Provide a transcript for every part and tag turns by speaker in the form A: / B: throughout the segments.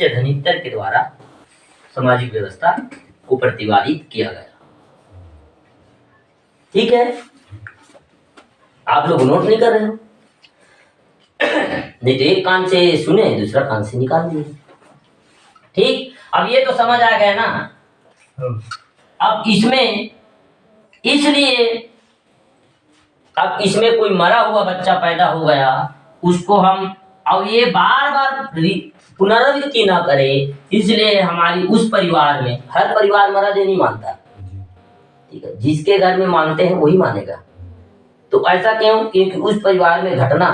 A: से धनितर के द्वारा सामाजिक व्यवस्था को प्रतिपादित किया गया। ठीक है, आप लोग नोट नहीं कर रहे हो? नहीं तो एक कान से सुने, दूसरा कान से निकाल दिए। ठीक, अब ये तो समझ आ गया ना। अब इसमें इसलिए अब इसमें कोई मरा हुआ बच्चा पैदा हो गया, उसको हम अब ये बार बार पुनरावृत्ति ना करे, इसलिए हमारी उस परिवार में, हर परिवार मरा दे नहीं मानता, ठीक है, जिसके घर में मानते हैं वही मानेगा। तो ऐसा क्यों? क्योंकि उस परिवार में घटना,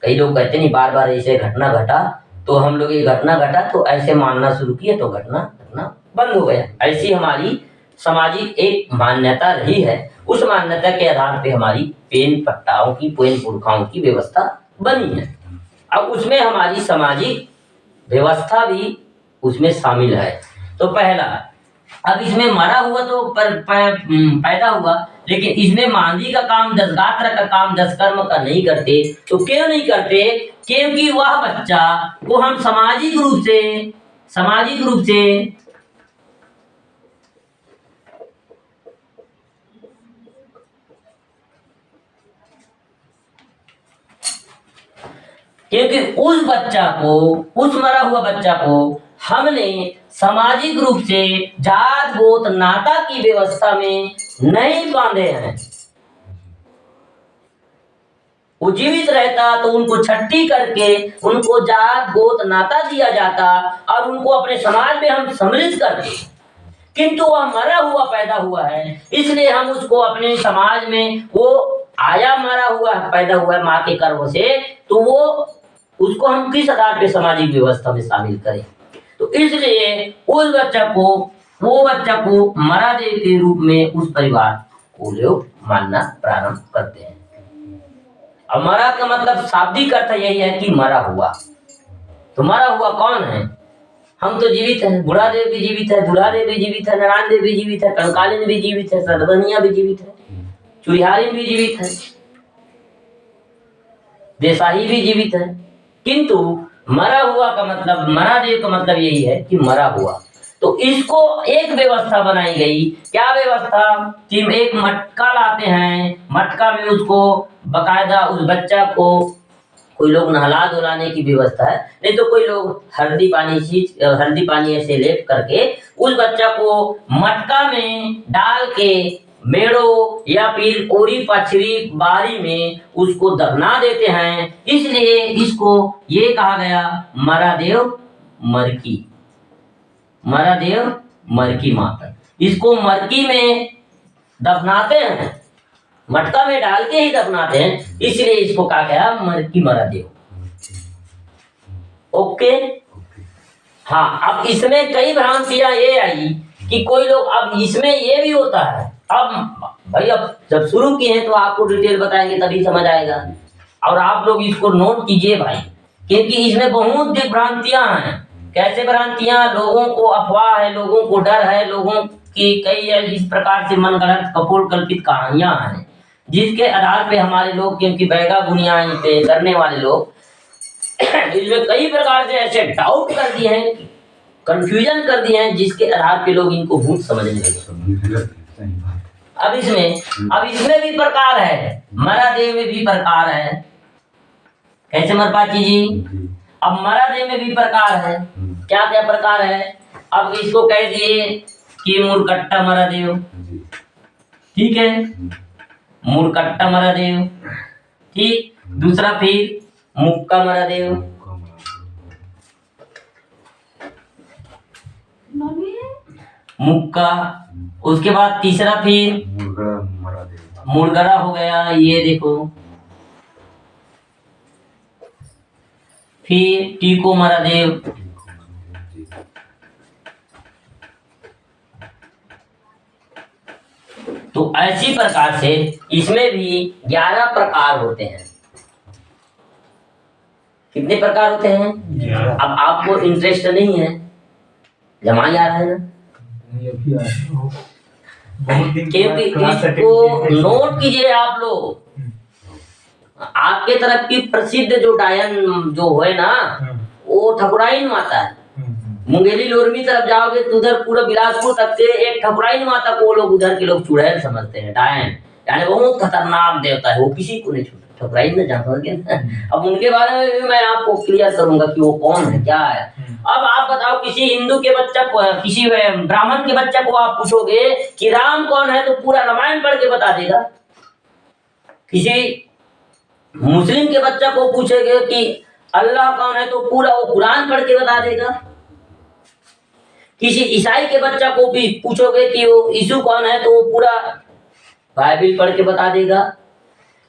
A: कई लोग कहते नहीं बार बार ऐसे घटना घटा, तो हम लोग ये घटना घटा तो ऐसे मानना शुरू किए तो घटना बंद हो गया। ऐसी हमारी सामाजिक एक मान्यता रही है, उस मान्यता के आधार पे हमारी पेन पट्टाओं की, पेन पुरखाओं की व्यवस्था बनी है। अब उसमें हमारी सामाजिक व्यवस्था भी उसमें शामिल है। तो पहला, अब इसमें मरा हुआ तो पैदा हुआ, लेकिन इसमें मांझी का काम, दसगात्र का काम, दसकर्म का नहीं करते। तो क्यों नहीं करते? क्योंकि वह बच्चा को हम सामाजिक रूप से क्योंकि उस बच्चा को, उस मरा हुआ बच्चा को हमने सामाजिक रूप से जात गोत नाता की व्यवस्था में नहीं बांधे हैं। वो जीवित रहता तो उनको छट्टी करके उनको जात गोत नाता दिया जाता और उनको अपने समाज में हम सम्मिलित करते, किंतु वह मरा हुआ पैदा हुआ है, इसलिए हम उसको अपने समाज में, वो आया मरा हुआ पैदा हुआ है माँ के गर्भ से, तो वो उसको हम किस आधार पे सामाजिक व्यवस्था में शामिल करें? तो इसलिए उस बच्चा को, वो बच्चा को मरा देव के रूप में उस परिवार को लोग मानना प्रारंभ करते हैं। अब मरा का मतलब शाब्दिक अर्थ यही है कि मरा हुआ। तो मरा हुआ कौन है? हम तो जीवित हैं, बुढ़ा देव भी जीवित है, दूल्हा देव भी जीवित है, नारायण देव भी जीवित है, कंकालीन भी जीवित है, सरदनिया भी जीवित है, चुरिहारी भी जीवित है, देसाही भी जीवित है। किंतु मरा हुआ का मतलब, मरा देव का मतलब यही है कि मरा हुआ। तो इसको एक व्यवस्था बनाई गई। क्या व्यवस्था? कि एक मटका लाते हैं, मटका में उसको बकायदा उस बच्चा को कोई लोग नहला धुलाने की व्यवस्था है, नहीं तो कोई लोग हल्दी पानी ऐसे लेप करके उस बच्चा को मटका में डाल के मेड़ो या फिर ओरी पछरी बारी में उसको दफना देते हैं। इसलिए इसको ये कहा गया मरा देव मरकी माता। इसको मरकी में दफनाते हैं, मटका में डाल के ही दफनाते हैं, इसलिए इसको कहा गया मरकी मरा देव। ओके, हाँ। अब इसमें कई भ्रांतियां ये आई कि कोई लोग, अब इसमें ये भी होता है। अब भाई, अब जब शुरू किए हैं तो आपको डिटेल बताएंगे तभी समझ आएगा, और आप लोग इसको नोट कीजिए भाई, क्योंकि इसमें बहुत भ्रांतियां हैं। कैसे भ्रांतियां? लोगों को अफवाह है, लोगों को डर है, लोगों की कई इस प्रकार से मनगढ़ंत कपोल कल्पित कहानियां हैं, जिसके आधार पे हमारे लोग, क्योंकि बैगा बुनियाद पे करने वाले लोग इसमें कई प्रकार से ऐसे डाउट कर दिए हैं, कंफ्यूजन कर दिए हैं, जिसके आधार पे लोग इनको भूत समझने लगे। अब इसमें भी प्रकार है, मरा देव में भी प्रकार है। कैसे मरपाची जी? अब मरा देव में भी प्रकार है। क्या क्या प्रकार है? अब इसको कह दिए कि मुरकट्टा मरा देव, ठीक है, मुरकट्टा मरा देव, ठीक। दूसरा फिर मुक्का मरा देव, मुक्का। उसके बाद तीसरा फिर मुरगड़ा हो गया, ये देखो। फिर टीको मरा देव, तो ऐसी प्रकार से इसमें भी 11 प्रकार होते हैं। कितने प्रकार होते हैं? 11। अब आपको इंटरेस्ट नहीं है, जमा आ रहा है ना, क्योंकि इसको नोट कीजिए आप लोग। आपके तरफ की प्रसिद्ध जो डायन जो है ना, वो ठकुराइन माता है, मुंगेली लोरमी तरफ जाओगे तो उधर पूरा बिलासपुर तक से एक ठकुराइन माता को वो लोग उधर के लोग चुड़ैल समझते हैं, डायन, यानी बहुत खतरनाक देवता है, वो किसी को नहीं छूता। ठकुराइन में जानते हैं। अब उनके बारे में भी मैं आपको क्लियर करूंगा कि वो कौन है, क्या है। अब आप बताओ, किसी हिंदू के बच्चा को, किसी ब्राह्मण के बच्चा को आप पूछोगे कि राम कौन है, तो पूरा रामायण पढ़ के बता देगा। किसी मुस्लिम के बच्चा को पूछेगे कि अल्लाह कौन है, तो पूरा वो कुरान पढ़ के बता देगा। किसी ईसाई के बच्चा को भी पूछोगे कि वो यीशु कौन है, तो वो पूरा बाइबल पढ़ के बता देगा।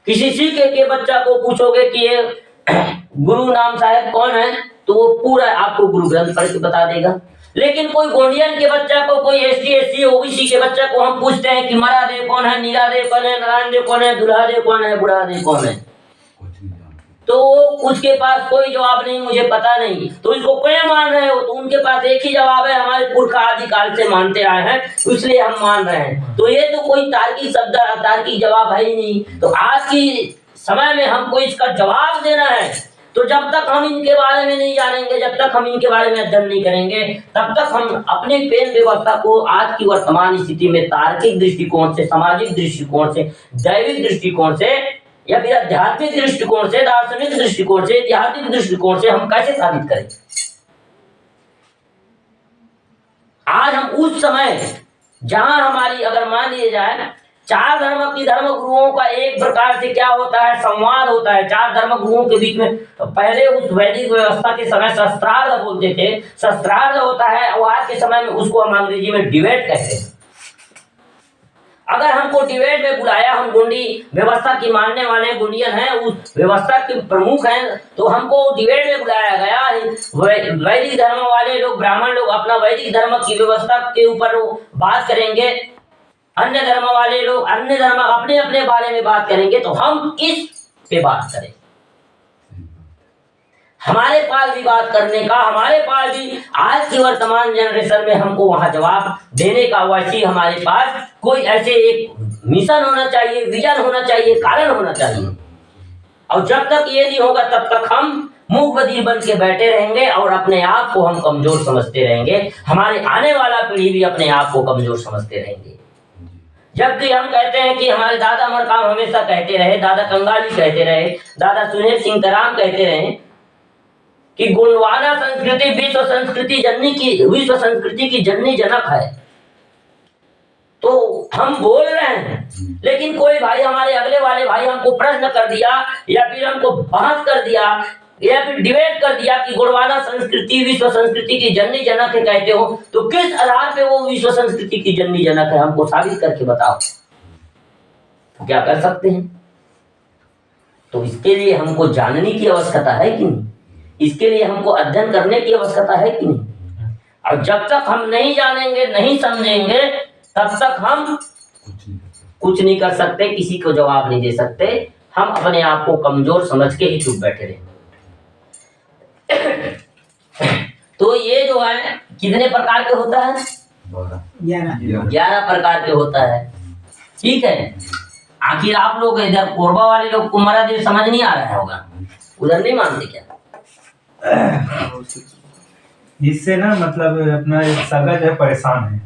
A: किसी सिख के बच्चा को पूछोगे कि ये गुरु नाम साहब कौन है, तो वो पूरा आपको गुरु ग्रंथ पढ़ के बता देगा। लेकिन कोई गोंडियन के बच्चा को, कोई एसटी एससी ओबीसी के बच्चा को हम पूछते हैं कि महादेव कौन है, नीलादेव कौन है, नारायण देव कौन है, दुल्हादेव कौन है, बुढ़ादेव कौन है, तो उसके पास कोई जवाब नहीं, मुझे पता नहीं। तो इसको क्यों मान रहे हो, तो उनके पास एक ही जवाब है, हमारे पुरखा आदि काल से मानते आए हैं, इसलिए हम मान रहे हैं। तो ये तो कोई तार्किक शब्द, तार्किक जवाब है ही नहीं। तो आज की समय में हमको इसका जवाब देना है, तो जब तक हम इनके बारे में नहीं जानेंगे, जब तक हम इनके बारे में अध्ययन नहीं करेंगे, तब तक हम अपने पेन व्यवस्था को आज की वर्तमान स्थिति में तार्किक दृष्टिकोण से, सामाजिक दृष्टिकोण से, दैविक दृष्टिकोण से, या फिर आध्यात्मिक दृष्टिकोण से, दार्शनिक दृष्टिकोण से, ऐतिहासिक दृष्टिकोण से हम कैसे साबित करें। आज हम उस समय जहां हमारी, अगर मान लिया जाए, चार धर्म की धर्म गुरुओं का एक प्रकार से क्या होता है, संवाद होता है चार धर्म गुरुओं के बीच में। तो पहले उस वैदिक व्यवस्था के समय शस्त्रार्थ बोलते थे, शस्त्रार्थ होता है, और आज के समय में उसको हम अंग्रेजी में डिबेट कहते हैं। अगर हमको डिबेट में बुलाया, हम गोंडी व्यवस्था की मानने वाले गोंडियन हैं, उस व्यवस्था के प्रमुख हैं, तो हमको डिबेट में बुलाया गया। वैदिक धर्म वाले लोग, ब्राह्मण लोग अपना वैदिक धर्म की व्यवस्था के ऊपर बात करेंगे, अन्य धर्म वाले लोग अन्य धर्म अपने अपने बारे में बात करेंगे, तो हम किस पे बात करें। हमारे पास भी बात करने का, हमारे पास भी आज की वर्तमान जनरेशन में हमको वहां जवाब देने का, वैसी हमारे पास कोई ऐसे एक मिशन होना चाहिए, विजन होना चाहिए, कारण होना चाहिए। और जब तक ये नहीं होगा, तब तक हम मूक बधिर बन के बैठे रहेंगे और अपने आप को हम कमजोर समझते रहेंगे। हमारे आने वाला पीढ़ी भी अपने आप को कमजोर समझते रहेंगे। जबकि हम कहते हैं कि हमारे दादा मरकाम हमेशा कहते रहे, दादा कंगाली कहते रहे, दादा सुनील सिंह तराम कहते रहे कि गोंडवाना संस्कृति विश्व संस्कृति की जननी जनक है। तो हम बोल रहे हैं, लेकिन कोई भाई, हमारे अगले वाले भाई हमको प्रश्न कर दिया, या फिर हमको बहस कर दिया, या फिर डिबेट कर दिया कि गोंडवाना संस्कृति विश्व संस्कृति की जननी जनक है कहते हो, तो किस आधार पे वो विश्व संस्कृति की जननी जनक है, हमको साबित करके बताओ। तो क्या कर सकते हैं? तो इसके लिए हमको जानने की आवश्यकता है कि नहीं, इसके लिए हमको अध्ययन करने की आवश्यकता है कि नहीं। और जब तक हम नहीं जानेंगे, नहीं समझेंगे, तब तक हम कुछ नहीं कर सकते, किसी को जवाब नहीं दे सकते। हम अपने आप को कमजोर समझ के ही चुप बैठे रहेंगे। तो ये जो है कितने प्रकार के होता है? 11 प्रकार के होता है। ठीक है। आखिर आप लोग इधर कोरबा वाले लोग को महादेव समझ नहीं आ रहा होगा, उधर नहीं मानते क्या?
B: इससे ना मतलब अपना सगा जो है परेशान है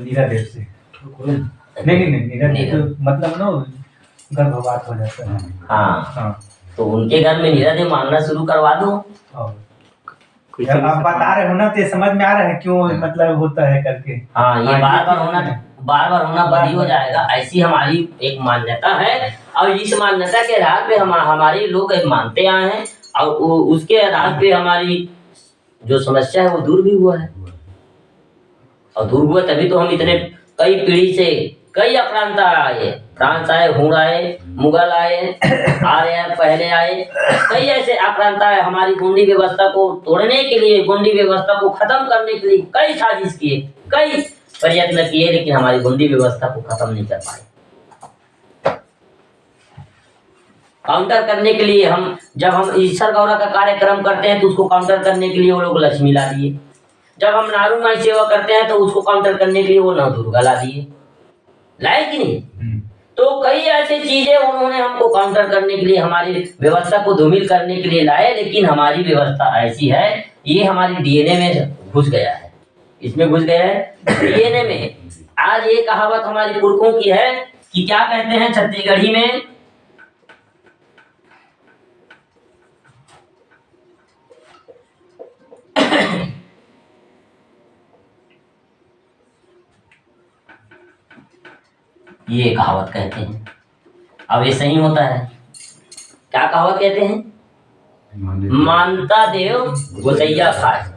B: नीरा देव से, नहीं नीरा देव तो मतलब ना गर्भपात हो जाता है।
A: हाँ, तो उनके घर में नीरा देव मानना शुरू करवा दो।
B: आप बता रहे हो ना, तो समझ में आ रहा है क्यों मतलब होता है करके।
A: हाँ, ये बार बार होना बंद ही हो जाएगा। ऐसी हमारी एक मान्यता है, और इस मान्यता के आधार पे हमारे लोग मानते आए हैं, और उसके आधार पे हमारी जो समस्या है वो दूर भी हुआ है। और दूर हुआ तभी तो हम इतने कई पीढ़ी से कई आक्रांता आए, फ्रांस आए, हुण आए, मुगल आए, आर्य पहले आए, कई ऐसे आक्रांता है हमारी गोंडी व्यवस्था को तोड़ने के लिए, गोंडी व्यवस्था को खत्म करने के लिए कई साजिश किए, कई प्रयत्न किए, लेकिन हमारी गोंडी व्यवस्था को खत्म नहीं कर पाए। काउंटर करने के लिए जब हम ईश्वर गौरव का कार्यक्रम करते हैं, तो उसको काउंटर करने के लिए वो लोग लक्ष्मी ला दिए। जब हम नारू माई सेवा करते हैं, तो उसको काउंटर करने के लिए वो नव दुर्गा ला दिए। लाए कि नहीं? तो कई ऐसी चीजें उन्होंने हमको काउंटर करने के लिए, हमारी व्यवस्था को धूमिल करने के लिए लाए, लेकिन हमारी व्यवस्था ऐसी है, ये हमारी डीएनए में घुस गया है। इसमें घुस गया है डीएनए में। आज ये कहावत हमारे पुरखों की है कि क्या कहते हैं छत्तीसगढ़ी में, ये कहावत कहते हैं। अब ये सही होता है। क्या कहावत कहते हैं? मानता देव गोसैया खाए।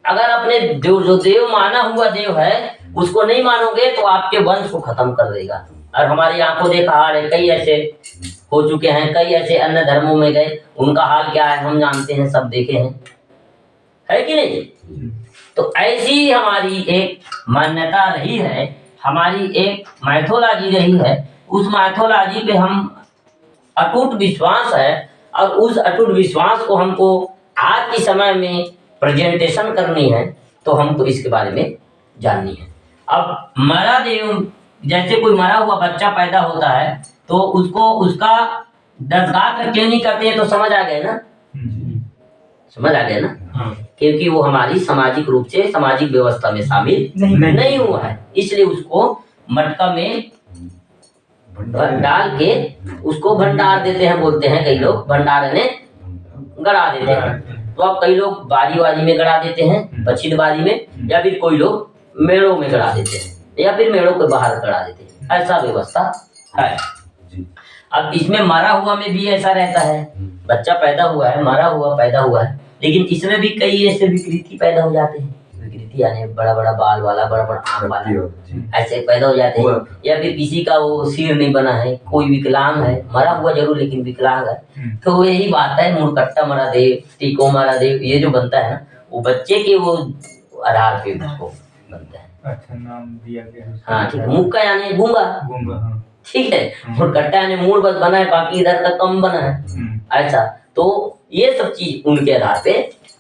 A: अगर अपने जो देव माना हुआ देव है उसको नहीं मानोगे तो आपके वंश को खत्म कर देगा। और हमारी आंखों देखा हाल है, कई ऐसे हो चुके हैं, कई ऐसे अन्य धर्मों में गए, उनका हाल क्या है हम जानते हैं, सब देखे हैं, है कि नहीं? तो ऐसी हमारी एक मान्यता रही है, हमारी एक माइथोलॉजी रही है। उस माइथोलॉजी पे हम अटूट विश्वास है, और उस अटूट विश्वास को हमको आज के समय में प्रेजेंटेशन करनी है, तो हमको इसके बारे में जाननी है। अब मरा देव, जैसे कोई मरा हुआ बच्चा पैदा होता है तो उसको उसका दसगात्र क्यों नहीं करते हैं, तो समझ आ गए ना? समझ आ गया ना? क्योंकि वो हमारी सामाजिक रूप से सामाजिक व्यवस्था में शामिल नहीं हुआ है, इसलिए उसको मटका में डाल के उसको भंडार देते हैं, बोलते हैं कई लोग भंडार में गड़ा देते हैं। तो अब कई लोग बारी वारी में गड़ा देते हैं, पछित बारी में, या फिर कोई लोग मेड़ों में गड़ा देते हैं, या फिर मेड़ों के बाहर गड़ा देते हैं। ऐसा व्यवस्था है। अब इसमें मरा हुआ में भी ऐसा रहता है, बच्चा पैदा हुआ है, मरा हुआ पैदा हुआ है, लेकिन इसमें भी कई ऐसे विकृति पैदा हो जाते हैं। विकृति यानी बड़ा बड़ा बाल वाला, बड़ा बड़ा आंख वाला, ऐसे पैदा हो जाते हैं। या फिर किसी का वो सिर नहीं बना है, कोई विकलांग है, मरा हुआ जरूर लेकिन विकलांग है, तो यही बात है, मुड़कट्टा मरा देव, टीको मरा देव, ये जो बनता है ना, वो बच्चे के वो आधार पे उसको बनता है।
B: अच्छा, नाम दिया गया।
A: हाँ ठीक है। मुक्का यानी गूंगा,
B: हाँ।
A: ठीक है। मुड़कट्टा यानी मूड बस बना है, बाकी इधर का कम बना है, ऐसा। तो ये सब चीज उनके आधार पे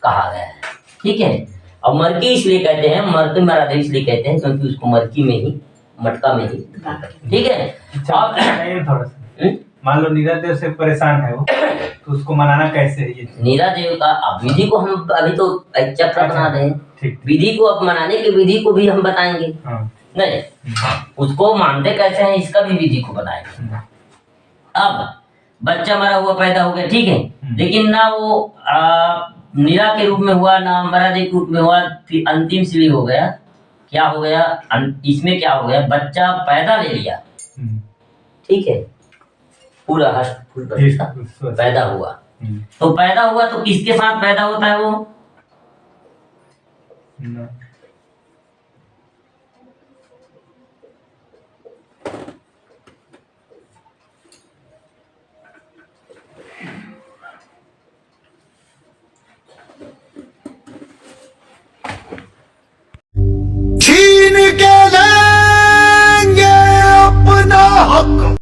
A: कहा गया है, ठीक है। अब मरकी इसलिए कहते हैं, मरकी मरा देव इसलिए कहते हैं क्योंकि उसको मरकी में ही, मटका में ही, ठीक है। अब
B: थोड़ा सा मान लो नीरा देव से परेशान है वो, तो उसको मनाना कैसे है? ये
A: नीरा देव का अब विधि को हम अभी तो एक चैप्टर बना दें, विधि को अब मनाने की विधि को भी हम बताएंगे। नहीं, उसको मानते कैसे हैं इसका भी विधि को बताएंगे। अब बच्चा मरा हुआ पैदा हो गया, ठीक है, लेकिन ना वो नीरा के रूप में हुआ, ना मरा देव के रूप में हुआ, फिर अंतिम श्री हो गया। क्या हो गया इसमें? क्या हो गया, बच्चा पैदा ले लिया, ठीक है, पूरा हष्ट फुल बच्चा पैदा हुआ। तो पैदा हुआ तो किसके साथ पैदा होता है वो?